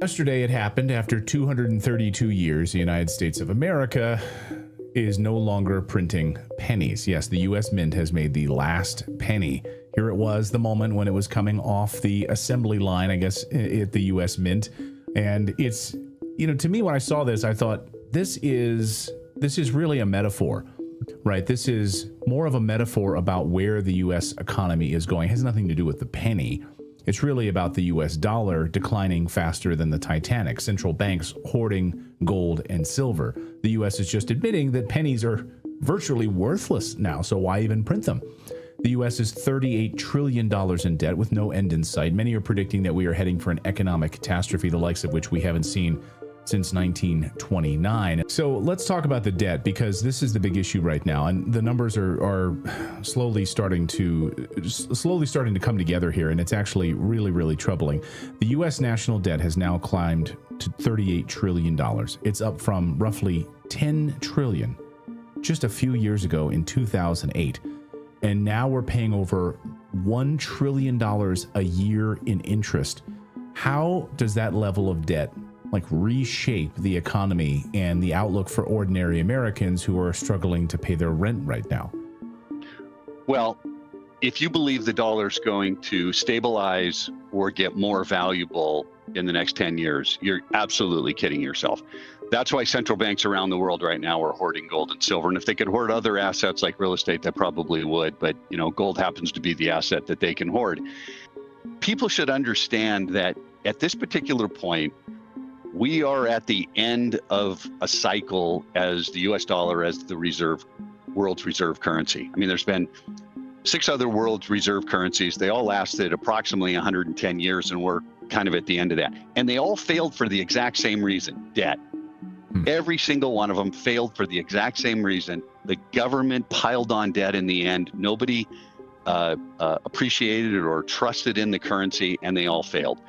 Yesterday it happened. After 232 years, the United States of America is no longer printing pennies. Yes, the U.S. Mint has made the last penny. Here it was, the moment when it was coming off the assembly line, I guess, at the U.S. Mint. And it's, to me, when I saw this, I thought, this is really a metaphor, right? This is more of a metaphor about where the U.S. economy is going. It has nothing to do with the penny. It's really about the U.S. dollar declining faster than the Titanic, central banks hoarding gold and silver. The U.S. is just admitting that pennies are virtually worthless now, so why even print them? The U.S. is $38 trillion in debt with no end in sight. Many are predicting that we are heading for an economic catastrophe, the likes of which we haven't seen since 1929. So let's talk about the debt, because this is the big issue right now, and the numbers are slowly starting to come together here, and it's actually really, really troubling. The U.S. national debt has now climbed to $38 trillion. It's up from roughly $10 trillion just a few years ago in 2008, and now we're paying over $1 trillion a year in interest. How does that level of debt reshape the economy and the outlook for ordinary Americans who are struggling to pay their rent right now? Well, if you believe the dollar's going to stabilize or get more valuable in the next 10 years, you're absolutely kidding yourself. That's why central banks around the world right now are hoarding gold and silver. And if they could hoard other assets like real estate, they probably would. But, gold happens to be the asset that they can hoard. People should understand that at this particular point, we are at the end of a cycle as the U.S. dollar as the world's reserve currency. I mean, there's been 6 other world's reserve currencies. They all lasted approximately 110 years, and we're kind of at the end of that. And they all failed for the exact same reason, debt. Every single one of them failed for the exact same reason. The government piled on debt in the end. Nobody appreciated or trusted in the currency, and they all failed.